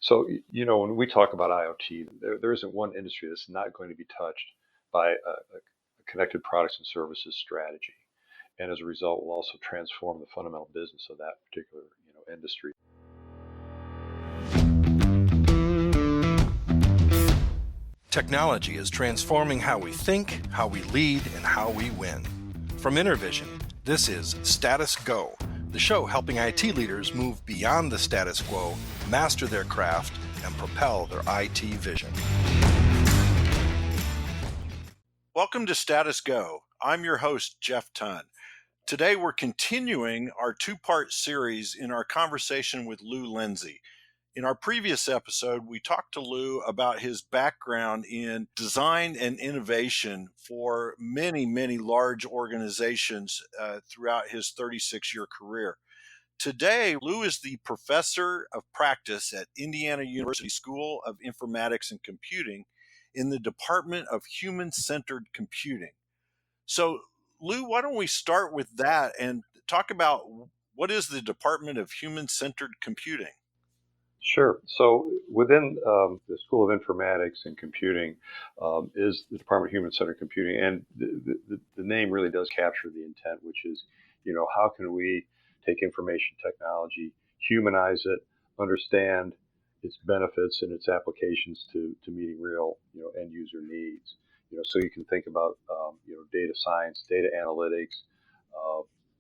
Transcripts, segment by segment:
When we talk about IoT, there isn't one industry that's not going to be touched by a connected products and services strategy. And as a result, will also transform the fundamental business of that particular, industry. Technology is transforming how we think, how we lead, and how we win. From InterVision, this is Status Go, the show helping IT leaders move beyond the status quo, master their craft, and propel their IT vision. Welcome to Status Go. I'm your host, Jeff Tunn. Today we're continuing our two-part series in our conversation with Lenz. In our previous episode, we talked to Lou about his background in design and innovation for many, many large organizations throughout his 36-year career. Today, Lou is the professor of practice at Indiana University School of Informatics and Computing in the Department of Human-Centered Computing. So, Lou, why don't we start with that and talk about what is the Department of Human-Centered Computing? Sure. So within the School of Informatics and Computing is the Department of Human-Centered Computing, and the name really does capture the intent, which is, how can we take information technology, humanize it, understand its benefits and its applications to meeting real, end user needs. So you can think about, data science, data analytics,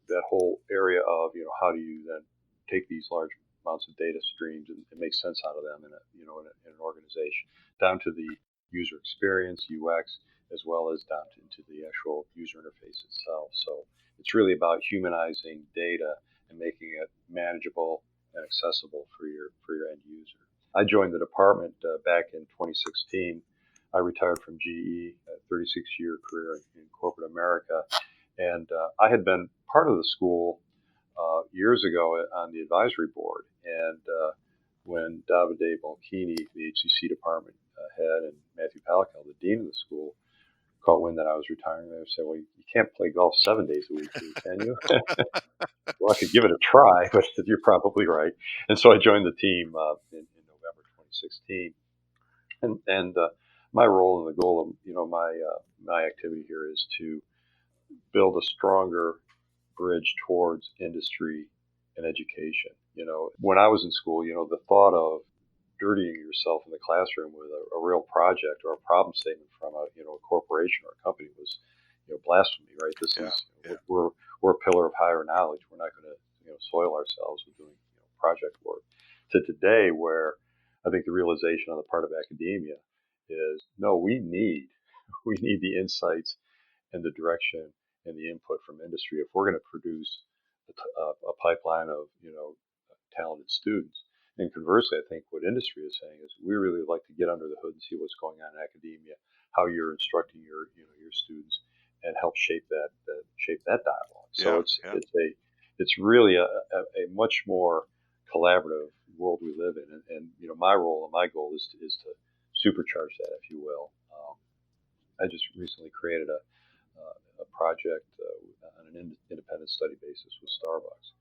that whole area of, how do you then take these large amounts of data streams and make sense out of them in an organization, down to the user experience, UX, as well as down into the actual user interface itself. So it's really about humanizing data and making it manageable and accessible for your end user. I joined the department back in 2016. I retired from GE, a 36-year career in corporate America, and I had been part of the school years ago on the advisory board. And when Davide Balchini, the HCC department head, and Matthew Palical, the dean of the school, caught wind that I was retiring, they said, "Well, you can't play golf 7 days a week, can you?" Well, I could give it a try, but you're probably right. And so I joined the team in November 2016. And my role and the goal of my activity here is to build a stronger bridge towards industry and education. When I was in school, the thought of dirtying yourself in the classroom with a real project or a problem statement from a corporation or a company was, blasphemy, right? We're a pillar of higher knowledge. We're not going to, soil ourselves with doing project work. To today, where I think the realization on the part of academia is, no, we need the insights and the direction and the input from industry if we're going to produce a pipeline of talented students. And conversely, I think what industry is saying is we really like to get under the hood and see what's going on in academia, how you're instructing your students, and help shape that dialogue. So it's really a much more collaborative world we live in, and my role and my goal is to supercharge that, if you will. I just recently created a project on an independent study basis with Starbucks.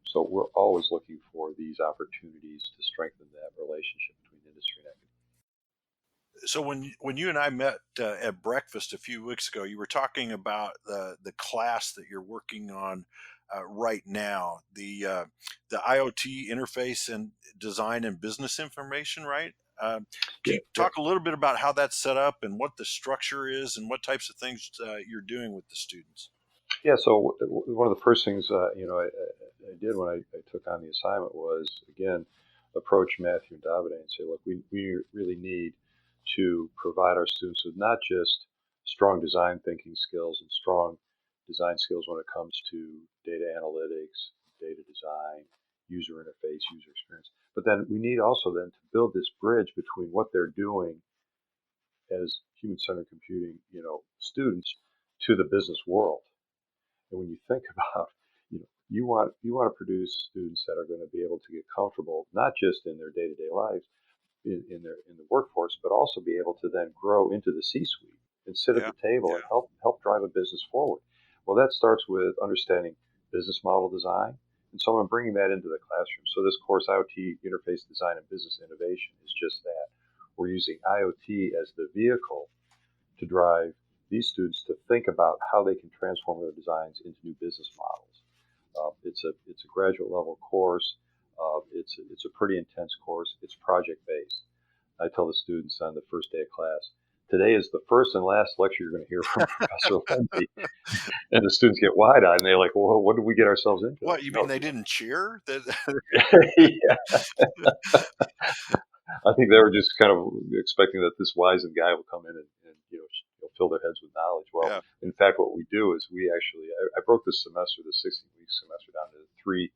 So we're always looking for these opportunities to strengthen that relationship between industry and academia. So when you and I met at breakfast a few weeks ago, you were talking about the class that you're working on right now, the IoT interface and design and business information, right? Can you talk a little bit about how that's set up and what the structure is and what types of things you're doing with the students? Yeah, so one of the first things I did when I took on the assignment was, again, approach Matthew and Davide and say, look, we really need to provide our students with not just strong design thinking skills and strong design skills when it comes to data analytics, data design, user interface, user experience, but then we need also then to build this bridge between what they're doing as human-centered computing, students to the business world. And when you think about, you want to produce students that are going to be able to get comfortable, not just in their day-to-day lives, in the workforce, but also be able to then grow into the C-suite and sit at the table and help drive a business forward. Well, that starts with understanding business model design, And so I'm bringing that into the classroom. So this course, IoT Interface Design and Business Innovation, is just that. We're using IoT as the vehicle to drive these students to think about how they can transform their designs into new business models. It's a graduate level course. It's a pretty intense course. It's project based. I tell the students on the first day of class, today is the first and last lecture you're going to hear from Professor Lenz. And the students get wide-eyed, and they're like, "Well, what did we get ourselves into?" What, you mean No, they didn't cheer? yeah, I think they were just kind of expecting that this wizened guy will come in and fill their heads with knowledge. Well, Yeah. in fact, what we do is we actually I broke this semester, the 16-week semester, down to 3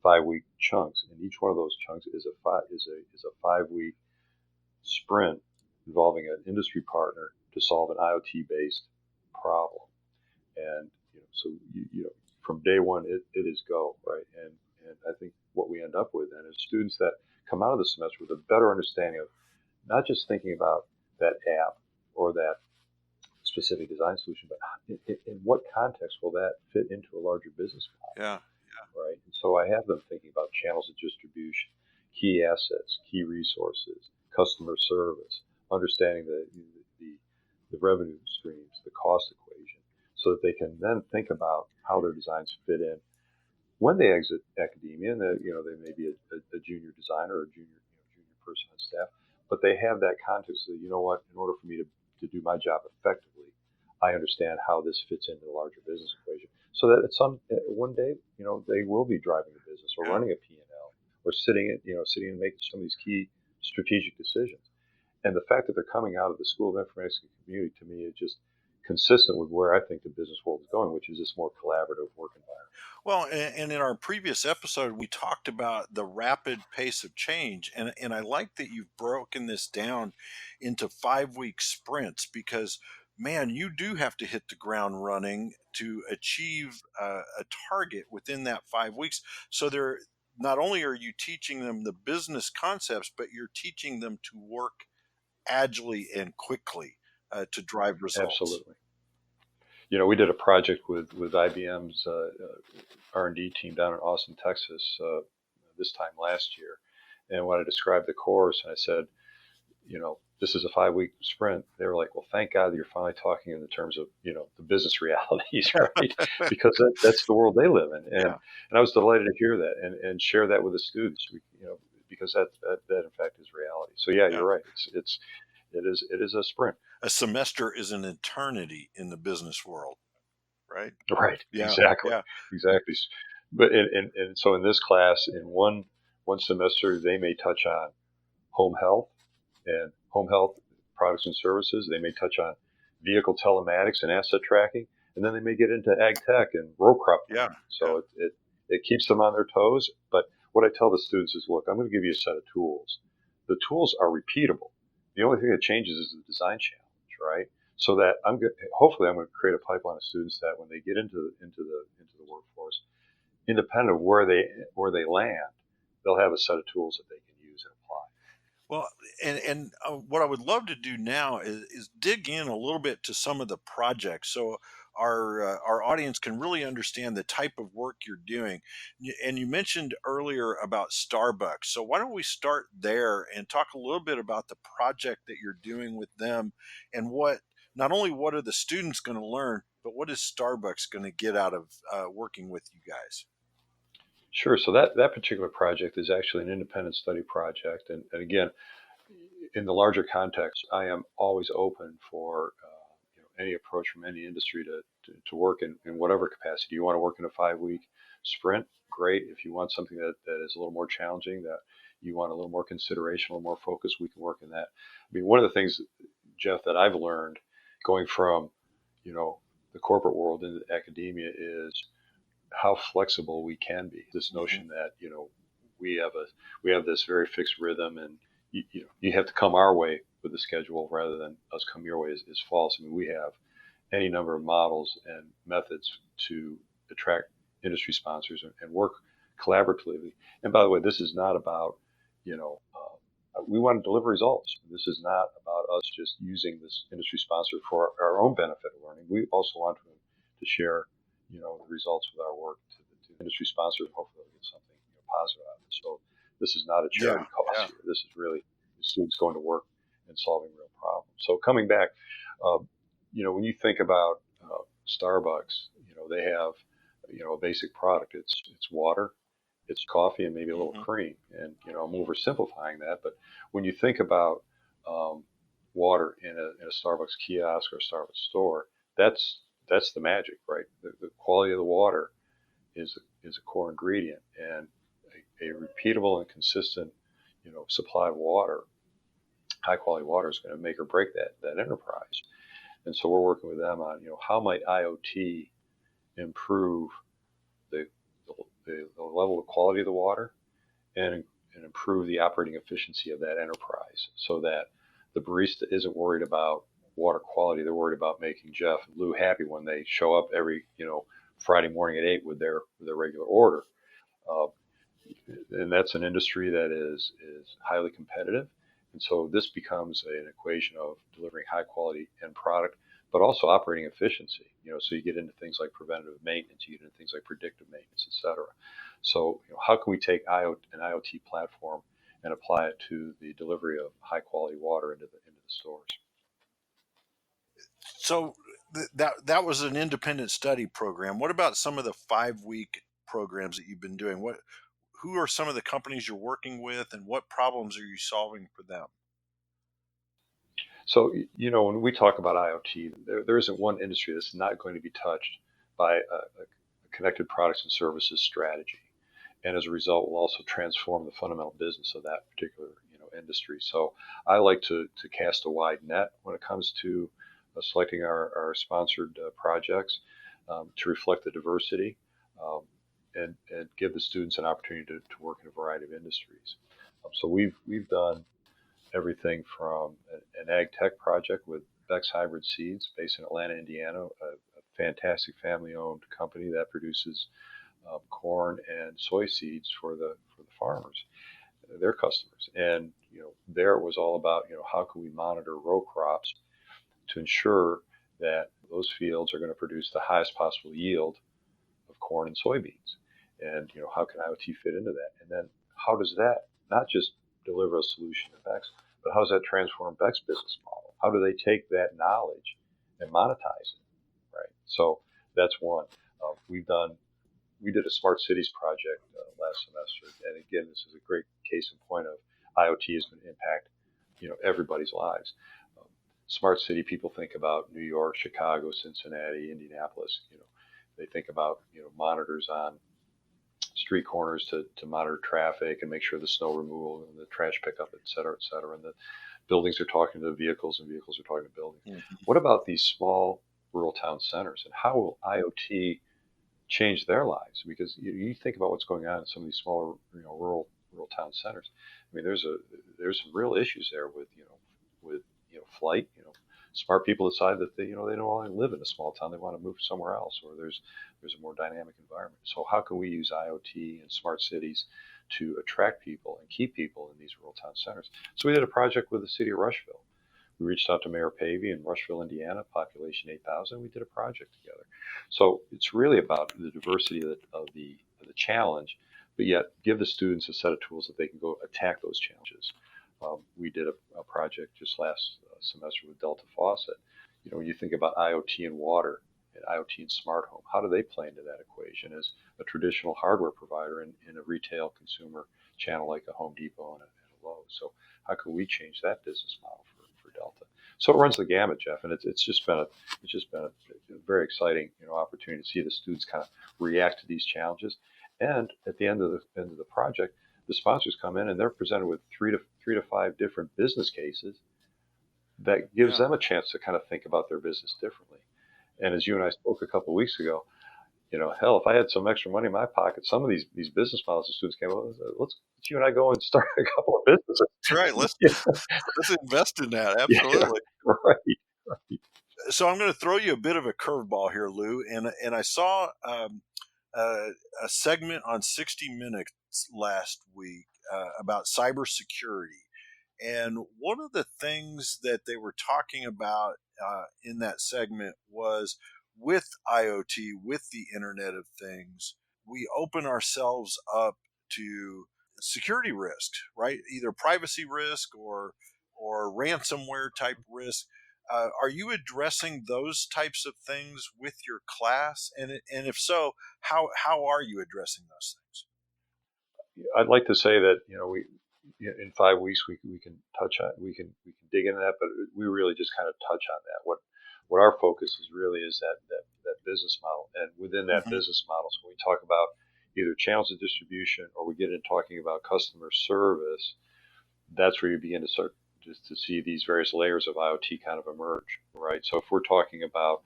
5-week chunks, and each one of those chunks is a 5-week sprint involving an industry partner to solve an IoT-based problem. And so from day one, it is go, right. And I think what we end up with then is students that come out of the semester with a better understanding of not just thinking about that app or that specific design solution, but in what context will that fit into a larger business model, Yeah. right? And so I have them thinking about channels of distribution, key assets, key resources, customer service, understanding the revenue streams, the cost equation, so that they can then think about how their designs fit in when they exit academia. And they may be a junior designer or a junior person on staff, but they have that context that, in order for me to do my job effectively, I understand how this fits into the larger business equation. So that one day, they will be driving the business or running a P&L or sitting and making some of these key strategic decisions. And the fact that they're coming out of the School of Informatics and Computing, to me, is just consistent with where I think the business world is going, which is this more collaborative work environment. Well, and in our previous episode, we talked about the rapid pace of change. And I like that you've broken this down into 5 week sprints because, man, you do have to hit the ground running to achieve a target within that 5 weeks. So not only are you teaching them the business concepts, but you're teaching them to work agilely and quickly to drive results. Absolutely. We did a project with IBM's R&D team down in Austin, Texas, this time last year. And when I described the course, and I said, this is a 5-week sprint, they were like, well, thank God that you're finally talking in the terms of, the business realities, right? Because that's the world they live in. And, Yeah. and I was delighted to hear that and share that with the students, because that in fact is reality. So yeah, Yeah. you're right. It is a sprint. A semester is an eternity in the business world, right? Right. Yeah. Exactly. Yeah. Exactly. But and so in this class, in one semester, they may touch on home health and home health products and services. They may touch on vehicle telematics and asset tracking, and then they may get into ag tech and row crop Yeah. planning. So it keeps them on their toes. But what I tell the students is, look, I'm going to give you a set of tools. The tools are repeatable. The only thing that changes is the design challenge, right? So that hopefully I'm going to create a pipeline of students that when they get into the workforce, independent of where they land, they'll have a set of tools that they can use and apply. Well, and what I would love to do now is dig in a little bit to some of the projects, so our audience can really understand the type of work you're doing. And you mentioned earlier about Starbucks, so why don't we start there and talk a little bit about the project that you're doing with them, and not only what are the students going to learn, but what is Starbucks going to get out of working with you guys? Sure. So that particular project is actually an independent study project, and again, in the larger context, I am always open for any approach from any industry to work in whatever capacity. You want to work in a 5-week sprint, great. If you want something that is a little more challenging, that you want a little more consideration, a little more focus, we can work in that. I mean, one of the things, Jeff, that I've learned going from the corporate world into academia is how flexible we can be. This notion that we have this very fixed rhythm, and you have to come our way with the schedule rather than us come your way is false. I mean, we have any number of models and methods to attract industry sponsors and work collaboratively. And by the way, this is not about we want to deliver results. This is not about us just using this industry sponsor for our own benefit of learning. We also want to share the results with our work industry sponsor, hopefully they'll get something positive out of it. So this is not a Yeah, charity cause yeah. here. This is really the students going to work and solving real problems. So coming back, uh, when you think about Starbucks, they have a basic product. It's water, it's coffee, and maybe a little Hmm. cream. And I'm oversimplifying that, but when you think about um, water in a Starbucks kiosk or a Starbucks store, that's that's the magic, right? The quality of the water is a core ingredient, and a repeatable and consistent supply of water, high quality water, is going to make or break that enterprise. And so we're working with them on how might IoT improve the the level of quality of the water, and improve the operating efficiency of that enterprise, so that the barista isn't worried about water quality. They're worried about making Jeff and Lou happy when they show up every Friday morning at 8 with their regular order. Uh, and that's an industry that is highly competitive. And so this becomes an equation of delivering high quality end product, but also operating efficiency. So you get into things like preventative maintenance, you get into things like predictive maintenance, et cetera. So how can we take an IoT platform and apply it to the delivery of high quality water into the stores? So that was an independent study program. What about some of the 5-week programs that you've been doing? Who are some of the companies you're working with, and what problems are you solving for them? So, when we talk about IoT, there isn't one industry that's not going to be touched by a connected products and services strategy. And as a result, will also transform the fundamental business of that particular industry. So I like to cast a wide net when it comes to selecting our sponsored projects, to reflect the diversity, um, and give the students an opportunity to work in a variety of industries. So we've done everything from an ag tech project with Beck's Hybrid Seeds, based in Atlanta, Indiana, a fantastic family-owned company that produces corn and soy seeds for the farmers, their customers. And there it was all about how can we monitor row crops to ensure that those fields are going to produce the highest possible yield of corn and soybeans, and how can IoT fit into that? And then how does that not just deliver a solution to Beck's, but how does that transform Beck's business model? How do they take that knowledge and monetize it? Right. So that's one. We did a smart cities project last semester, and again, this is a great case in point of IoT is going to impact everybody's lives. Um, Smart city people think about New York, Chicago, Cincinnati, Indianapolis. They think about monitors on street corners to monitor traffic and make sure the snow removal and the trash pickup, et cetera, et cetera. And the buildings are talking to the vehicles, and vehicles are talking to buildings. Mhm. What about these small rural town centers, and how will IoT change their lives? Because you think about what's going on in some of these smaller, rural town centers. I mean, there's some real issues there with with flight. Smart people decide that they don't want to live in a small town; they want to move somewhere else, or there's a more dynamic environment. So how can we use IoT and smart cities to attract people and keep people in these rural town centers? So we did a project with the city of Rushville. We reached out to Mayor Pavey in Rushville, Indiana, population 8,000. We did a project together. So it's really about the diversity of the challenge, but yet give the students a set of tools that they can go attack those challenges. We did a project just last semester with Delta Faucet. When you think about IoT and water and IoT and smart home, how do they play into that equation as a traditional hardware provider in a retail consumer channel like a Home Depot and a Lowe's? So how can we change that business model for Delta? So it runs the gamut, Jeff, and it's just been a very exciting opportunity to see the students kind of react to these challenges. And at the end of the project, the sponsors come in and they're presented with three to five different business cases that gives Yeah. them a chance to kind of think about their business differently. And as you and I spoke a couple of weeks ago, hell, if I had some extra money in my pocket, some of these business models the students came up with, let's you and I go and start a couple of businesses. That's right. Let's Yeah, let's invest in that. yeah, Absolutely. right, right. So I'm going to throw you a bit of a curveball here, Lou. And I saw a, a segment on 60 Minutes last week about cybersecurity. And one of the things that they were talking about in that segment was with IoT, with the Internet of Things. we open ourselves up to security risk, right? Either privacy risk or ransomware type risk. Are you addressing those types of things with your class? And if so, how are you addressing those things? I'd like to say that we in 5 weeks we can touch on we can dig into that, but we really just kind of touch on that. What our focus is really is that business model, and within that Hmm. business model, so when we talk about either channels of distribution or we get into talking about customer service, that's where you begin to start just to see these various layers of IoT kind of emerge, right? So if we're talking about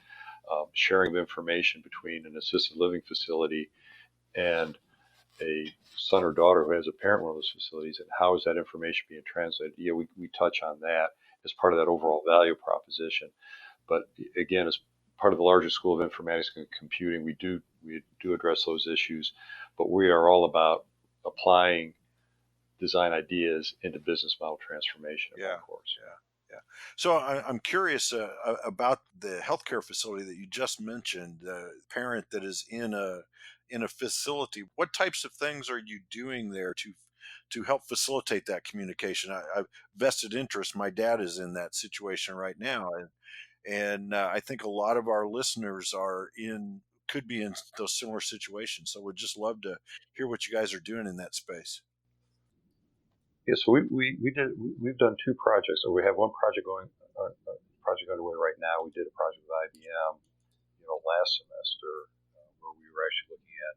sharing of information between an assisted living facility and a son or daughter who has a parent in one of those facilities, and how is that information being translated? Yeah, we touch on that as part of that overall value proposition. But again, as part of the larger School of Informatics and Computing, we do address those issues, but we are all about applying design ideas into business model transformation in my Yeah, course. yeah, yeah. So I'm curious about the healthcare facility that you just mentioned. The parent that is in a facility. What types of things are you doing there to help facilitate that communication? I've vested interest. My dad is in that situation right now, and I think a lot of our listeners are in could be in those similar situations. So would just love to hear what you guys are doing in that space. Yeah, so we've done two projects. So we have one project project underway right now. We did a project with IBM, last semester, where we were actually looking at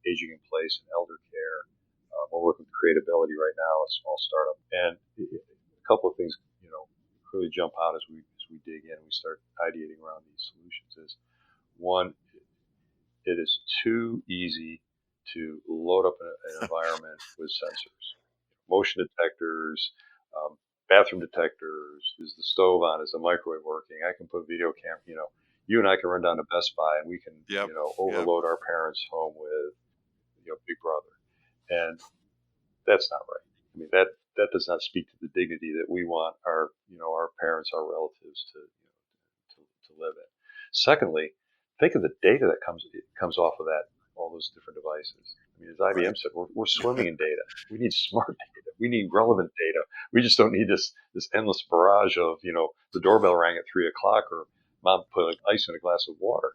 aging in place and elder care. We're working with Creatability right now, a small startup, and a couple of things, really jump out as we dig in and we start ideating around these solutions. Is one, it is too easy to load up an environment with sensors, motion detectors, bathroom detectors. Is the stove on? Is the microwave working? I can put video camera. You and I can run down to Best Buy and we can, Yep. Yep. overload our parents' home with, Big Brother, and that's not right. I mean that does not speak to the dignity that we want our parents, our relatives to live in. Secondly, think of the data that comes off of that, all those different devices. I mean, as Right. IBM said, we're swimming in data. We need smart data. We need relevant data. We just don't need this endless barrage of the doorbell rang at 3 o'clock, or mom put ice in a glass of water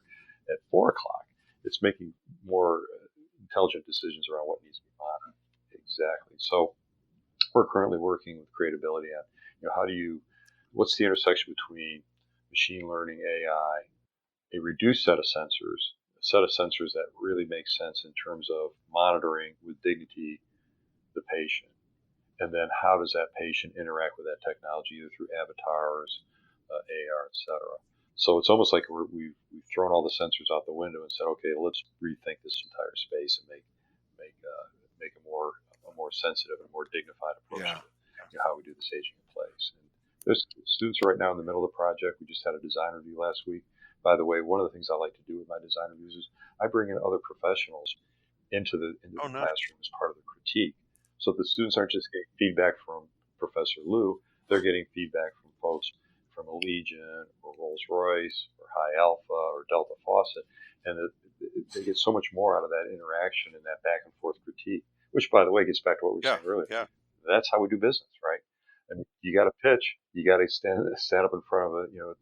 at 4 o'clock. It's making more intelligent decisions around what needs to be monitored. Exactly. So we're currently working with Creatability on how do you what's the intersection between machine learning, AI, a reduced set of sensors, a set of sensors that really makes sense in terms of monitoring with dignity the patient, and then how does that patient interact with that technology either through avatars, AR, etc. So it's almost like we've thrown all the sensors out the window and said, okay, let's rethink this entire space and make make a more sensitive and more dignified approach Yeah. to how we do this aging in place. And there's students right now in the middle of the project. We just had a design review last week. By the way, one of the things I like to do with my design reviews is I bring in other professionals into Oh, the nice. classroom as part of the critique. So the students aren't just getting feedback from Professor Lou, they're getting feedback from folks from Allegiant or Rolls Royce or High Alpha or Delta Faucet. And they get so much more out of that interaction and that back and forth critique, which, by the way, gets back to what we were Yeah. saying earlier. Yeah. That's how we do business, right? I mean, you got to pitch, you got to stand up in front of your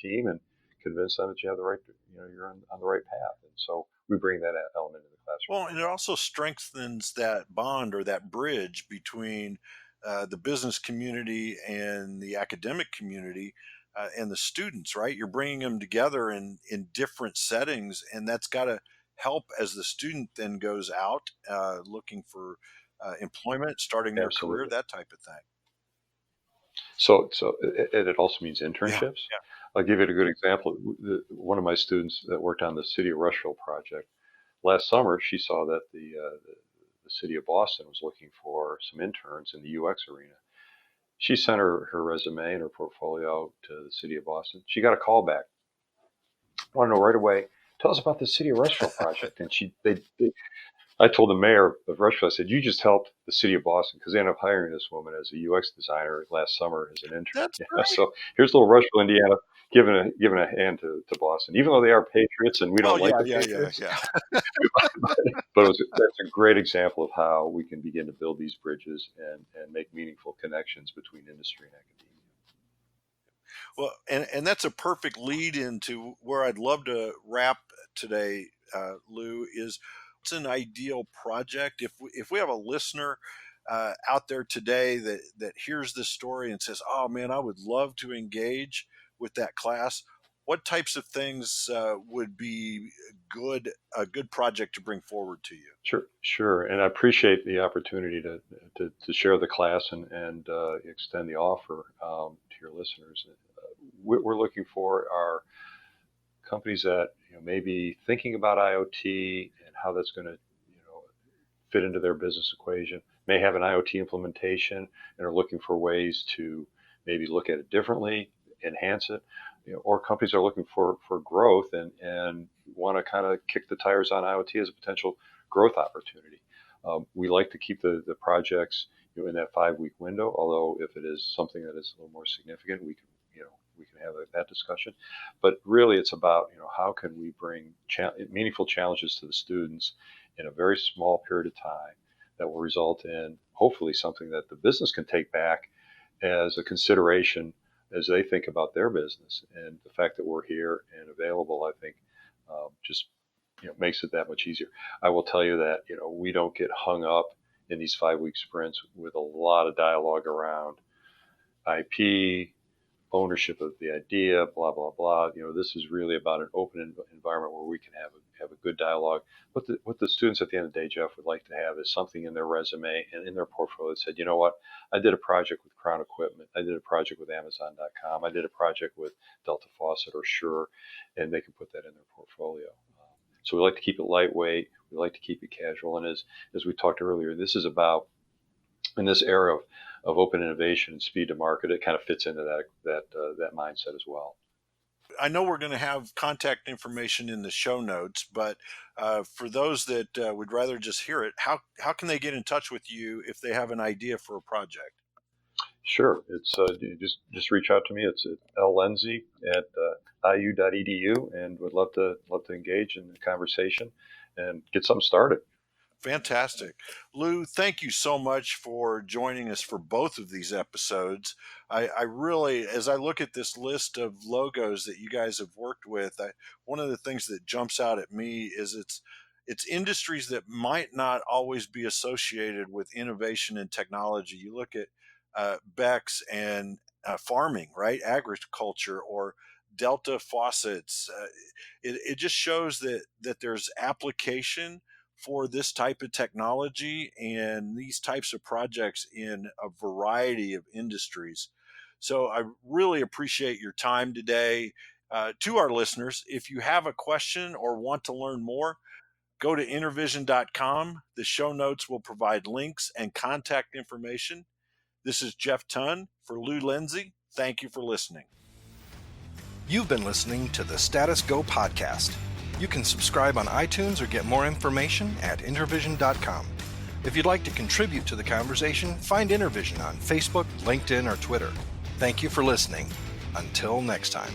team and convince them that you have the right, you're on the right path. And so we bring that element into the classroom Well, as and well. it also strengthens that bond or that bridge between the business community and the academic community and the students, right? You're bringing them together in different settings, and that's got to help as the student then goes out looking for employment, starting their career, Absolutely. that type of thing. So and it also means Yeah. internships. I'll give you a good example. One of my students that worked on the City of Rushville project last summer, she saw that the city of Boston was looking for some interns in the UX arena. She sent her resume and her portfolio to the city of Boston. She got a call back. I want to know right away. Tell us about the City of Rushville Yeah. project. And they I told the mayor of Rushville, I said, you just helped the city of Boston because they ended up hiring this woman as a UX designer last summer as an intern. That's Yeah, great. so here's little Rushville, Indiana, giving a hand to Boston, even though they are patriots and we Well, don't like yeah, the yeah, yeah, Patriots. yeah. But that's a great example of how we can begin to build these bridges and make meaningful connections between industry and academia. Well, and that's a perfect lead into where I'd love to wrap today, Lou. Is what's an ideal project if we have a listener out there today that hears this story and says, "Oh man, I would love to engage with that class." What types of things would be a good project to bring forward to you? Sure, sure. And I appreciate the opportunity to share the class and extend the offer to your listeners. What we're looking for are companies that may be thinking about IoT and how that's going to fit into their business equation, may have an IoT implementation and are looking for ways to maybe look at it differently, enhance it, or companies are looking for growth and want to kind of kick the tires on IoT as a potential growth opportunity. We like to keep the projects in that 5-week window, although if it is something that is a little more significant, we can have that discussion. But really, it's about how can we bring meaningful challenges to the students in a very small period of time that will result in hopefully something that the business can take back as a consideration as they think about their business. And the fact that we're here and available, I think, just makes it that much easier. I will tell you that we don't get hung up in these 5-week sprints with a lot of dialogue around IP, ownership of the idea, blah blah blah. This is really about an open environment where we can have a good dialogue. What the students at the end of the day, Jeff, would like to have is something in their resume and in their portfolio that said, you know what, I did a project with Crown Equipment, I did a project with Amazon.com, I did a project with Delta Faucet or Shure, and they can put that in their portfolio. So we like to keep it lightweight. We like to keep it casual. And as we talked earlier, this is about in this era of open innovation and speed to market, it kind of fits into that mindset as well. I know we're going to have contact information in the show notes, but for those that would rather just hear it, how can they get in touch with you if they have an idea for a project? Sure, it's just reach out to me. It's llenzy at iu.edu, and would love to engage in the conversation and get something started. Fantastic. Lou, thank you so much for joining us for both of these episodes. I really, as I look at this list of logos that you guys have worked with, one of the things that jumps out at me is it's industries that might not always be associated with innovation and technology. You look at Beck's and farming, right? Agriculture or Delta faucets. It just shows that there's application for this type of technology and these types of projects in a variety of industries. So I really appreciate your time today. To our listeners, if you have a question or want to learn more, go to intervision.com. The show notes will provide links and contact information. This is Jeff Tunn for Lou Lenzy. Thank you for listening. You've been listening to the Status Go podcast. You can subscribe on iTunes or get more information at intervision.com. If you'd like to contribute to the conversation, find Intervision on Facebook, LinkedIn, or Twitter. Thank you for listening. Until next time.